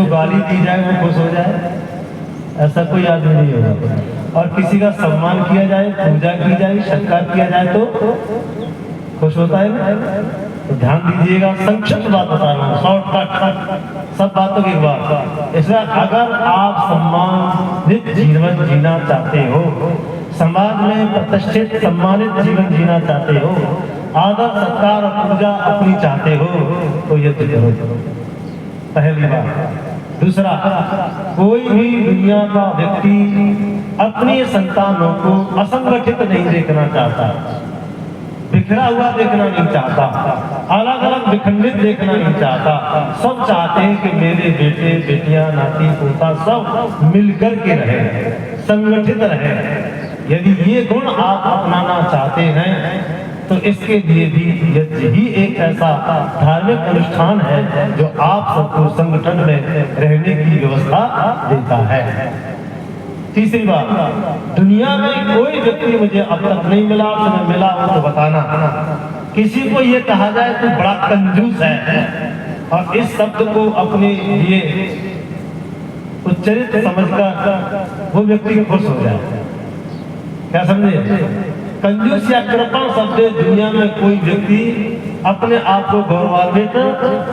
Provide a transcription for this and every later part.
जिसको गाली दी जाए वो खुश हो जाए, ऐसा कोई आदमी नहीं होगा। और किसी का सम्मान किया जाए, पूजा की जाए, सत्कार किया जाए तो खुश होता है ना। तो ध्यान दीजिएगा, संक्षिप्त बात बता रहा हूँ, शॉर्टकट सब बातों की बात। इसलिए अगर आप सम्मानित जीवन जीना चाहते हो, समाज में प्रतिष्ठित सम्मानित जीवन जीना चाहते हो, आदर सत्कार और पूजा अपनी चाहते हो, तो ये करो, पहली बात। दूसरा, कोई भी दुनिया का व्यक्ति अपनी संतानों को असंगठित नहीं देखना चाहता, बिखरा हुआ देखना नहीं चाहता, अलग अलग विखंडित देखना नहीं चाहता। सब चाहते हैं कि मेरे बेटे बेटियां नाती पोता सब मिलकर के रहे, संगठित रहे। यदि ये गुण आप अपनाना चाहते हैं तो इसके लिए भी यज्ञ ही एक ऐसा धार्मिक अनुष्ठान है जो आप सबको संगठन में रहने की व्यवस्था देता है। तीसरी बात, दुनिया में कोई व्यक्ति मुझे अब तक नहीं मिला, तुम्हें मिला हो तो बताना, किसी को ये कहा जाए तो बड़ा कंजूस है और इस शब्द को अपने लिए उच्चरित समझकर वो व्यक्ति खुश हो जाए। क्या समझे? कंजूस या कृपण शब्द दुनिया में कोई व्यक्ति अपने आप को गौरवान्वित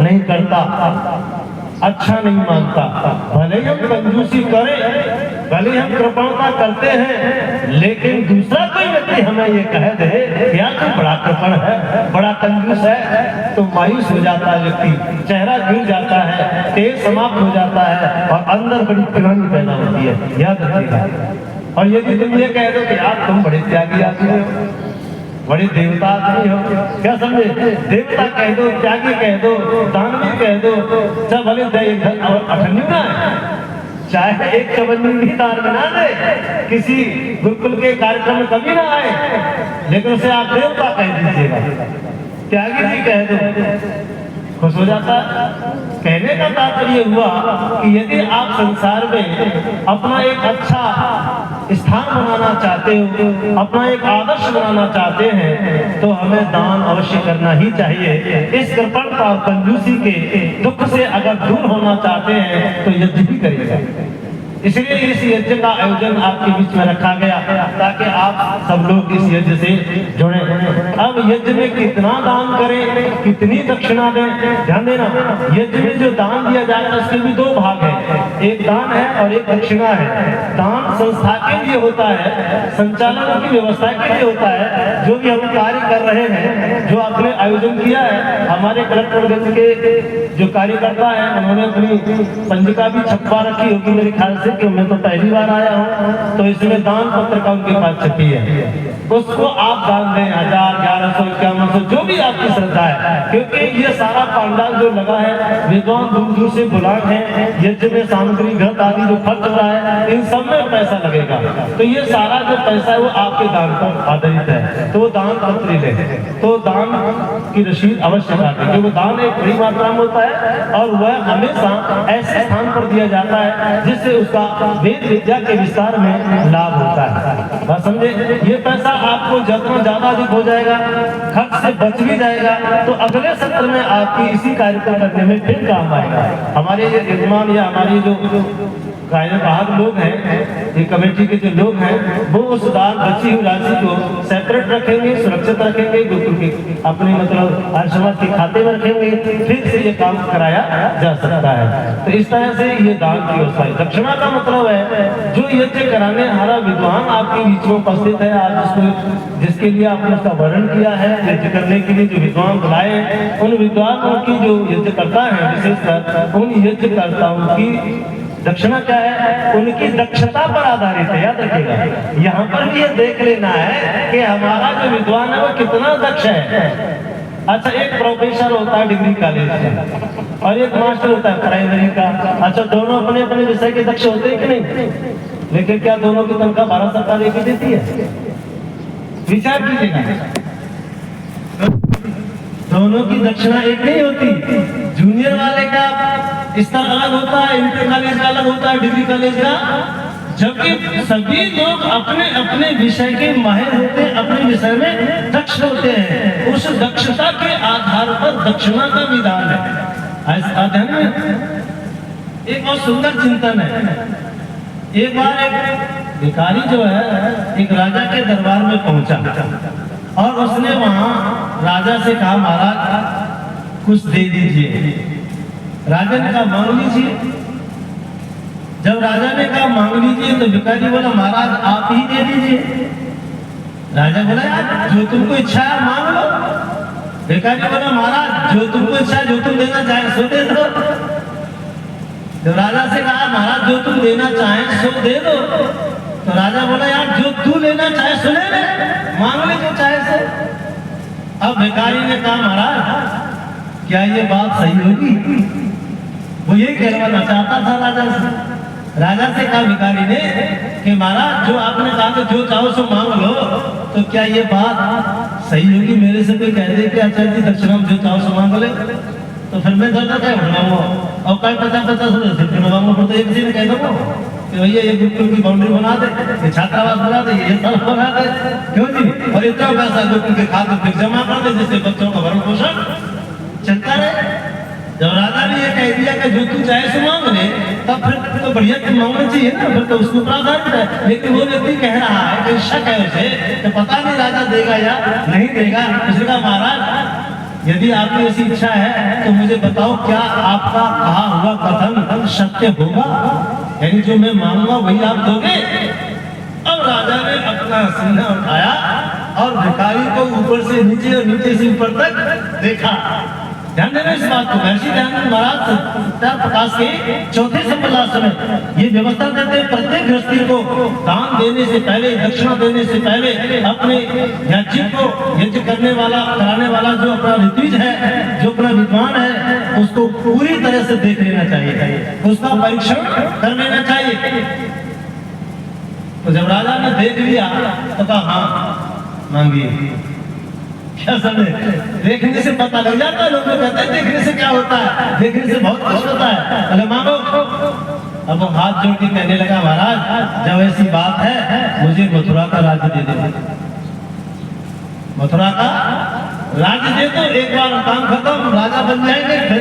नहीं करता, अच्छा नहीं मानता। भले ही हम कंजूसी करें, भले ही हम कृपणता करते हैं, लेकिन दूसरा कोई व्यक्ति हमें ये कह दे कि यार तू बड़ा कृपण है, बड़ा कंजूस है, तो मायूस हो जाता है व्यक्ति, चेहरा गिर जाता है, तेज समाप्त हो जाता है और अंदर बड़ी ग्लानि पैदा होती है। याद रखिएगा। और यदि तुम ये कह दो कि यार तुम बड़े त्यागी आदमी हो, बड़े देवता आदमी हो, क्या समझे? देवता कह दो, त्यागी कह दो, दानवी कह दो, चाहे भले अठन्नी ना है, चाहे एक चवन्नी भी दान बना दे, किसी गुरुकुल के कार्यक्रम में कभी ना आए, लेकिन उसे आप देवता कह दीजिएगा, त्यागी जी कह दो, खुश हो जाता। कहने का तात्पर्य हुआ कि यदि आप संसार में अपना एक अच्छा स्थान बनाना चाहते हो, अपना एक आदर्श बनाना चाहते हैं, तो हमें दान अवश्य करना ही चाहिए। इस कृपणता और कंजूसी के दुख से अगर दूर होना चाहते हैं तो यज्ञ भी करिएगा। इसलिए इस यज्ञ का आयोजन आपके बीच में रखा गया ताकि आप सब लोग इस यज्ञ से जुड़े। अब यज्ञ में कितना दान करें, कितनी दक्षिणा दें, ध्यान देना। यज्ञ में जो दान दिया जाता है उसके भी दो भाग हैं, एक दान है और एक दक्षिणा है। दान संस्था के लिए होता है, संचालन की व्यवस्था के लिए होता है। जो भी हम कार्य कर रहे हैं, जो आपने आयोजन किया है, हमारे कलेक्टर के जो कार्यकर्ता है उन्होंने अपनी पंजिका भी छपवा रखी होगी मेरे ख्याल से, कि मैं तो पहली बार आया हूँ, तो इसमें दान पत्रिका उनके पास छपी है, उसको आप दान दें 1000, 1100, 5100 जो भी आपकी श्रद्धा है। क्योंकि ये सारा पंडाल जो लगा है, विद्वान दूर दूर से बुलाए हैं, यज्ञ में सामग्री घट आदि जो खर्च हो रहा है, इन सब में पैसा लगेगा। तो ये सारा जो पैसा है वो आपके दान पर आधारित है, तो वो दान पत्र ले, तो दान की रसीद अवश्य काटें, क्योंकि वो दान एक बड़ी मात्रा में होता है और वह हमेशा ऐसे स्थान पर दिया जाता है जिससे उसका वेद विद्या के विस्तार में लाभ होता है। बात समझे? ये पैसा आपको जितना ज्यादा अधिक हो जाएगा, खर्च से बच भी जाएगा, तो अगले सत्र में आपकी इसी कार्य को करने में फिर काम आएगा। हमारे ये यजमान या हमारी जो कार्यवाहक लोग हैं, ये कमेटी के जो लोग हैं, वो उस दान बची हुई राशि को सेपरेट रखेंगे, सुरक्षित रखेंगे, गुरुकुल के अपने मतलब हर समाज के खाते में रखेंगे, फिर से ये काम कराया जा सकता है। तो इस तरह से ये दान की व्यवस्था है। दक्षिणा का मतलब है जो यज्ञ कराने हमारा विद्वान आपके बीच में उपस्थित है, आप जिसके लिए आपने उसका वर्णन किया है, यज्ञ करने के लिए जो विद्वान बुलाए, उन विद्वानों की जो यज्ञ करता है, विशेषकर उन यज्ञ कर्ताओं की दक्षिणा क्या है? उनकी दक्षता पर आधारित है। याद रखिएगा, यहाँ पर भी ये देख लेना है कि हमारा जो विद्वान है वो कितना दक्ष है। अच्छा, एक प्रोफेसर होता है डिग्री कॉलेज का और एक मास्टर होता है प्राइमरी का। अच्छा, दोनों अपने अपने विषय के दक्ष होते हैं कि नहीं? लेकिन क्या दोनों की तनख्वाह भारत सरकार एक ही देती है? विचार कीजिएगा, दोनों की दक्षिणा एक नहीं होती। जूनियर वाले का स्तर अलग होता है, इंटर कॉलेज का अलग होता है, डिग्री कॉलेज का, जबकि सभी लोग अपने अपने विषय के माहिर होते हैं, अपने विषय में दक्ष होते हैं। उस दक्षता के आधार पर दक्षिणा का विधान है। अध्ययन में एक बहुत सुंदर चिंतन है। एक बार एक भिखारी जो है एक राजा के दरबार में पहुंचा और उसने वहां राजा से कहा, महाराज कुछ दे दीजिए। राजा ने कहा, मांग लीजिए। जब राजा ने कहा मांग लीजिए तो भिखारी बोला, महाराज आप ही दे दीजिए। राजा बोला, यार जो तुमको इच्छा है मांग लो। भिखारी बोला, महाराज जो तुमको इच्छा है, जो तुम देना चाहे सो दे दो। तो राजा से कहा, महाराज जो तुम देना चाहे सो दे दो। तो राजा बोला, यार जो तू लेना चाहे सो ले ले, मांग ले जो चाहे सो। अब भिखारी ने कहा, महाराज क्या ये बात सही होगी? वो ये कहना चाहता था राजा से। राजा से कहा भिखारी ने कि महाराज जो आपने कहा कि जो चाहो सो मांग लो, तो क्या ये बात सही होगी? मेरे से कोई कह दे कि अच्छा जी दक्षिणा जो चाहो सो मांग ले, तो फिर मैं ज्यादा क्या बनाऊंगा और कई 50-50 बनवाऊंगा। फिर तो एक किसी ने कह दूंगा कि भैया ये गुरुकुल की बाउंड्री बना दे, ये छात्रावास बना दे, ये सब बना दे, क्यों जी? और इतना पैसा गुरुकुल के खाते फिर जमा कर दे, जिससे बच्चों का भरण पोषण चलता रहे। जब राजा ने ये कह दिया कि जो तू चाहे सो मांग ले, तब फिर तो बढ़िया तुम मांगना चाहिए ना, फिर तो उसको प्राधान्य है। लेकिन वो व्यक्ति कह रहा है कि शक है उसे, तो पता नहीं राजा देगा या नहीं देगा। उसने कहा, महाराज यदि आपकी ऐसी इच्छा है तो मुझे बताओ, क्या आपका कहा हुआ कथन सत्य होगा? यानी जो मैं मांगूंगा वही आप दोगे? अब राजा ने अपना सीना उठाया और भिखारी को ऊपर से नीचे और नीचे से ऊपर तक देखा। ध्यान देना इस बात को। महर्षि दयानंद महाराज सत्यार प्रकाश के चौथे संप्रदाय में ये व्यवस्था देते हैं, प्रत्येक गृहस्थी को दान देने से पहले, दक्षिणा देने से पहले अपने याचिक को यज्ञ करने वाला, कराने वाला जो अपना ऋत्विज है, जो अपना विद्वान है, उसको पूरी तरह से देख लेना चाहिए, उसका परीक्षण कर लेना चाहिए। तो जब राजा ने देख लिया तो कहा, हाँ मांगिए। क्या समझे? देखने से पता लग जाता है। लोग कहते हैं देखने से क्या होता है, देखने से बहुत कुछ होता है। अरे मांगो। अब वो हाथ जोड़ के कहने लगा, महाराज जब ऐसी बात है मुझे मथुरा का राज्य दे दो। मथुरा का राज्य दे दो, एक बार काम खत्म, राजा बन जाएंगे, फिर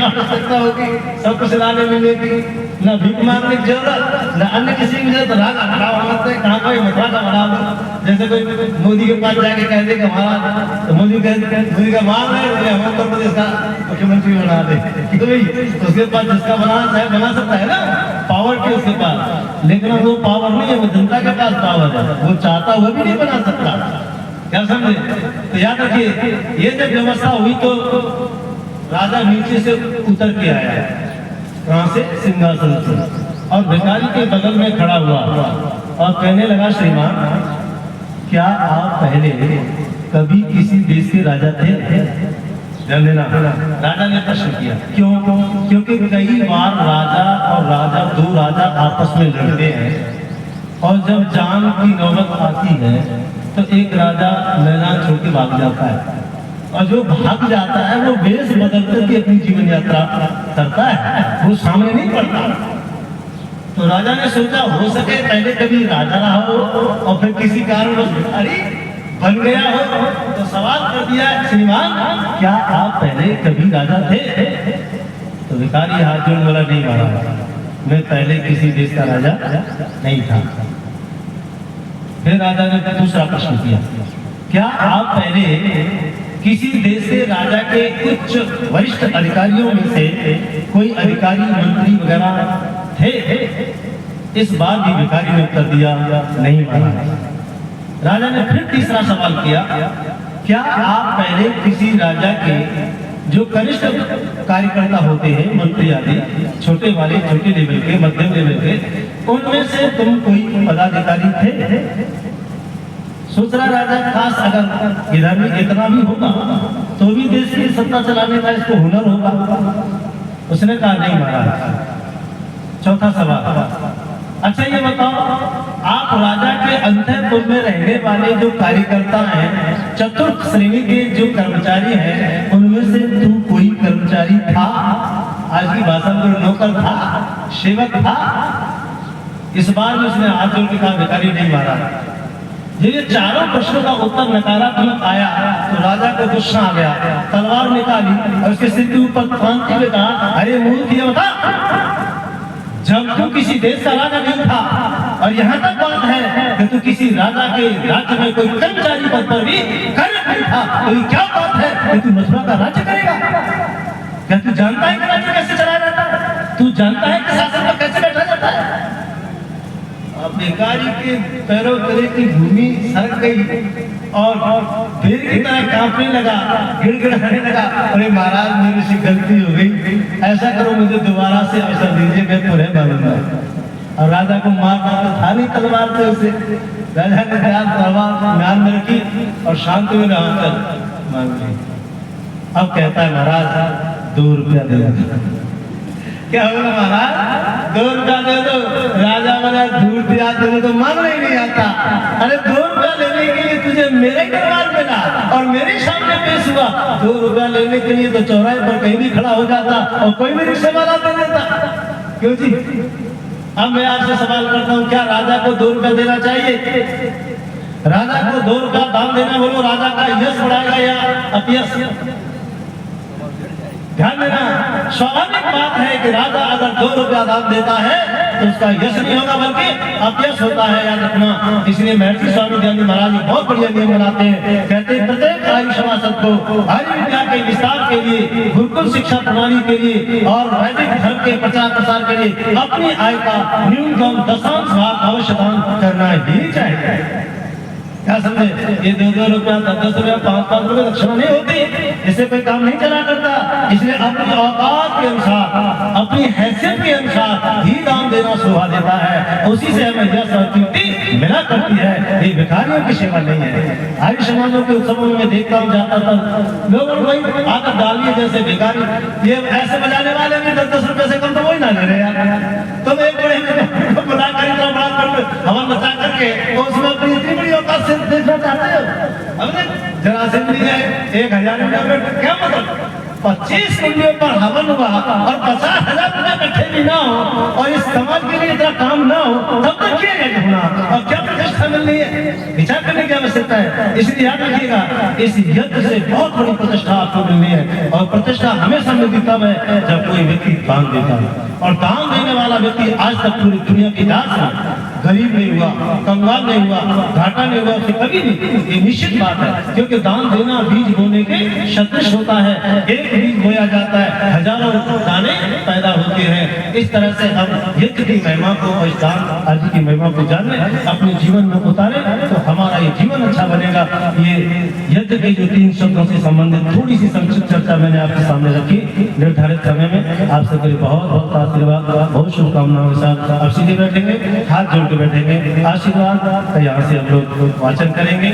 आवश्यकता होगी, सब कुछ लाने मिलेगी, न भीख मांगने की जरूरत, न अन्य किसी की जरूरत। राजा खड़ा होना कहाँ कोई मथुरा का बना दो। जैसे कोई मोदी के पास जाके कह दे कि महाराज, तो मोदी का मांग है मुझे हम उत्तर प्रदेश का मुख्यमंत्री बना दे, तो भाई उसके पास जिसका बनाना चाहे बना सकता है ना, पावर के उसके पास। लेकिन वो पावर नहीं है, वो जनता के पास पावर है, वो चाहता हुआ भी नहीं बना सकता। क्या समझे? तो याद रखिए, ये जब व्यवस्था हुई तो राजा नीचे से उतर के आया, कहां से? सिंहासन से, और भिखारी के बगल में खड़ा हुआ और कहने लगा, श्रीमान क्या आप पहले कभी किसी देश के राजा थे? ध्यान देना, राजा ने प्रश्न किया। क्यों? क्योंकि कई बार राजा और राजा, दो राजा आपस में लड़ते हैं, और जब जान की नौबत आती है तो एक राजा मैदान छोड़ के भाग जाता है, और जो भाग जाता है वो वेश बदल करके अपनी जीवन यात्रा करता है, वो सामने नहीं पड़ता। तो राजा ने सोचा, हो सके पहले कभी राजा रहा हो और फिर किसी कारण वो भिखारी बन गया हो। तो सवाल कर दिया, श्रीमान क्या आप पहले कभी राजा थे? तो भिखारी हाथ जोड़ बोला, नहीं महाराज, मैं पहले किसी देश का राजा नहीं था। फिर राजा ने दूसरा प्रश्न किया, क्या आप पहले किसी देश से राजा के उच्च वरिष्ठ अधिकारियों में से कोई अधिकारी, मंत्री वगैरह थे? इस बार भी भिखारी ने उत्तर दिया, नहीं महाराज। राजा ने फिर तीसरा सवाल किया, क्या आप पहले किसी राजा के जो कनिष्ठ कार्यकर्ता होते हैं, मंत्री आदि, छोटे वाले, छोटे लेवल के, मध्यम लेवल के, उनमें से तुम कोई पदाधिकारी थे? सोच रहा राजा, खास अगर इधर में इतना भी होगा तो भी देश की सत्ता चलाने का इसको हुनर होगा। उसने कहा, नहीं महाराज। चौथा सवाल, अच्छा ये बताओ, आप राजा के अंतःपुर में रहने वाले जो कार्यकर्ता हैं, चतुर्थ श्रेणी के जो कर्मचारी हैं, उनमें से तू कोई कर्मचारी था? आज की भाषा में नौकर था, सेवक था? इस बार भी उसने हाथ जोड़ के कहा, भिखारी नहीं महाराज। ये चारों प्रश्नों का उत्तर नकारात्मक आया तो राजा को गुस्सा आ गया, तलवार निकाली और उसके सिर के ऊपर क्रांति में कहा, अरे मूर्ख, ये बता जब तू किसी देश का राजा नहीं था और यहाँ तक बात है कि तू किसी राजा के राज्य में कोई कर्मचारी पद पर भी कार्य नहीं था, तो ये क्या बात है कि तू मथुरा का राज्य करेगा? क्या तू जानता है कि राज्य कैसे चलाया जाता है? तू जानता है कि शासन पर कैसे बैठा जाता है? अब बेकारी के पैरों तले की भूमि सरक गई और भेड़ की तरह कांपने लगा, गिड़गिड़ाने लगा। अरे महाराज, मेरे से गलती हो गई, ऐसा करो मुझे दोबारा से अवसर दीजिए, मैं पुनः मारूंगा। और राजा को मारना तो था नहीं तलवार से उसे। राजा ने तलवार म्यान में रखी और शांत हुए मांग ली। अब कहता है महाराज 2 रुपया दे। क्या होगा महाराज? 2 रुपया दे दो। राजा बोला 2 रुपया दे तो मांगना ही नहीं आता। अरे 2 रुपया लेने के लिए तुझे मेरे दरबार में ला और मेरे सामने पेश हुआ। 2 रुपया लेने के लिए तो चौराहे पर कहीं भी खड़ा हो जाता और कोई भी रिक्शे वाला दे देता। क्यों जी? अब मैं आपसे सवाल करता हूँ, क्या राजा को 2 रुपया देना चाहिए? राजा को 2 रुपया दाम देना बोलो, राजा का यश बढ़ाएगा या अपयश? ध्यान देना, स्वाभाविक बात है कि राजा अगर 2 रुपया दाम देता है तो उसका यश नहीं होगा बल्कि अपयश होता है, याद रखना। इसलिए महर्षि स्वामी दयानंद महाराज बहुत बढ़िया नियम बनाते हैं। कहते हैं प्रत्येक आयु सभासद को आयु विद्या के विस्तार के लिए, गुरुकुल शिक्षा प्रणाली के लिए और वैदिक धर्म के प्रचार प्रसार के लिए अपनी आय का न्यूनतम 0.5 भाग अवश्य दान करना ही चाहिए। क्या समझे? ये 2-2 रुपया, 10-10 रुपया, 5-5 रुपये दक्षिणा नहीं होती, इससे कोई काम नहीं चला करता। इसलिए अपनी औकात के अनुसार, अपनी हैसियत के अनुसार ही दान देना शोभा देता है। उसी से हमें यश और कीर्ति मिला करती है। ये भिखारियों की सेवा नहीं है। आर्य समाजों के उत्सवों में देखता हूँ, जाता था, लोगों को आकर डालिए जैसे भिखारी, ये ऐसे बजाने वाले भी 10-10 रुपये से कम तो वही ना ले रहे यार। तुम एक बड़े बुला कर हवन बचा करके तो उसमें अपनी इतनी बड़ी औकात से देखना चाहते हो? हमने जरा से नहीं है 1000 रुपये में क्या मतलब? 25 कुंडियों पर हवन हुआ और 50,000 रुपये इकट्ठे भी ना हो और इस समाज के लिए इतना काम ना हो, तब तक किया गया होना और क्या प्रतिष्ठा मिल रही है? विचार करने की आवश्यकता है। इसलिए याद रखिएगा, इस यज्ञ से बहुत बड़ी प्रतिष्ठा आपको मिलनी है और प्रतिष्ठा हमेशा मिलती तब है जब कोई व्यक्ति दान देता है। और दान देने वाला व्यक्ति आज तक पूरी दुनिया की जांच में गरीब नहीं हुआ, कंगाल नहीं हुआ, घाटा नहीं हुआ, उसे कभी नहीं। ये निश्चित बात है, क्योंकि दान देना बीज बोने के सदृश होता है। एक बीज बोया जाता है, हजारों दाने पैदा होते हैं। इस तरह से हम यज्ञ की महिमा को और दान आदि की महिमा को जाने, अपने जीवन में उतारे तो हमारा ये जीवन अच्छा बनेगा। ये यज्ञ के जो 3 शब्दों से संबंधित थोड़ी सी संक्षिप्त चर्चा मैंने आपके सामने रखी। निर्धारित समय में आप सबके लिए बहुत बहुत आशीर्वाद, बहुत शुभकामनाओं के साथ आप सीधे बैठेंगे, हाथ जोड़ के बैठेंगे, आशीर्वाद। यहाँ से हम लोग वाचन करेंगे।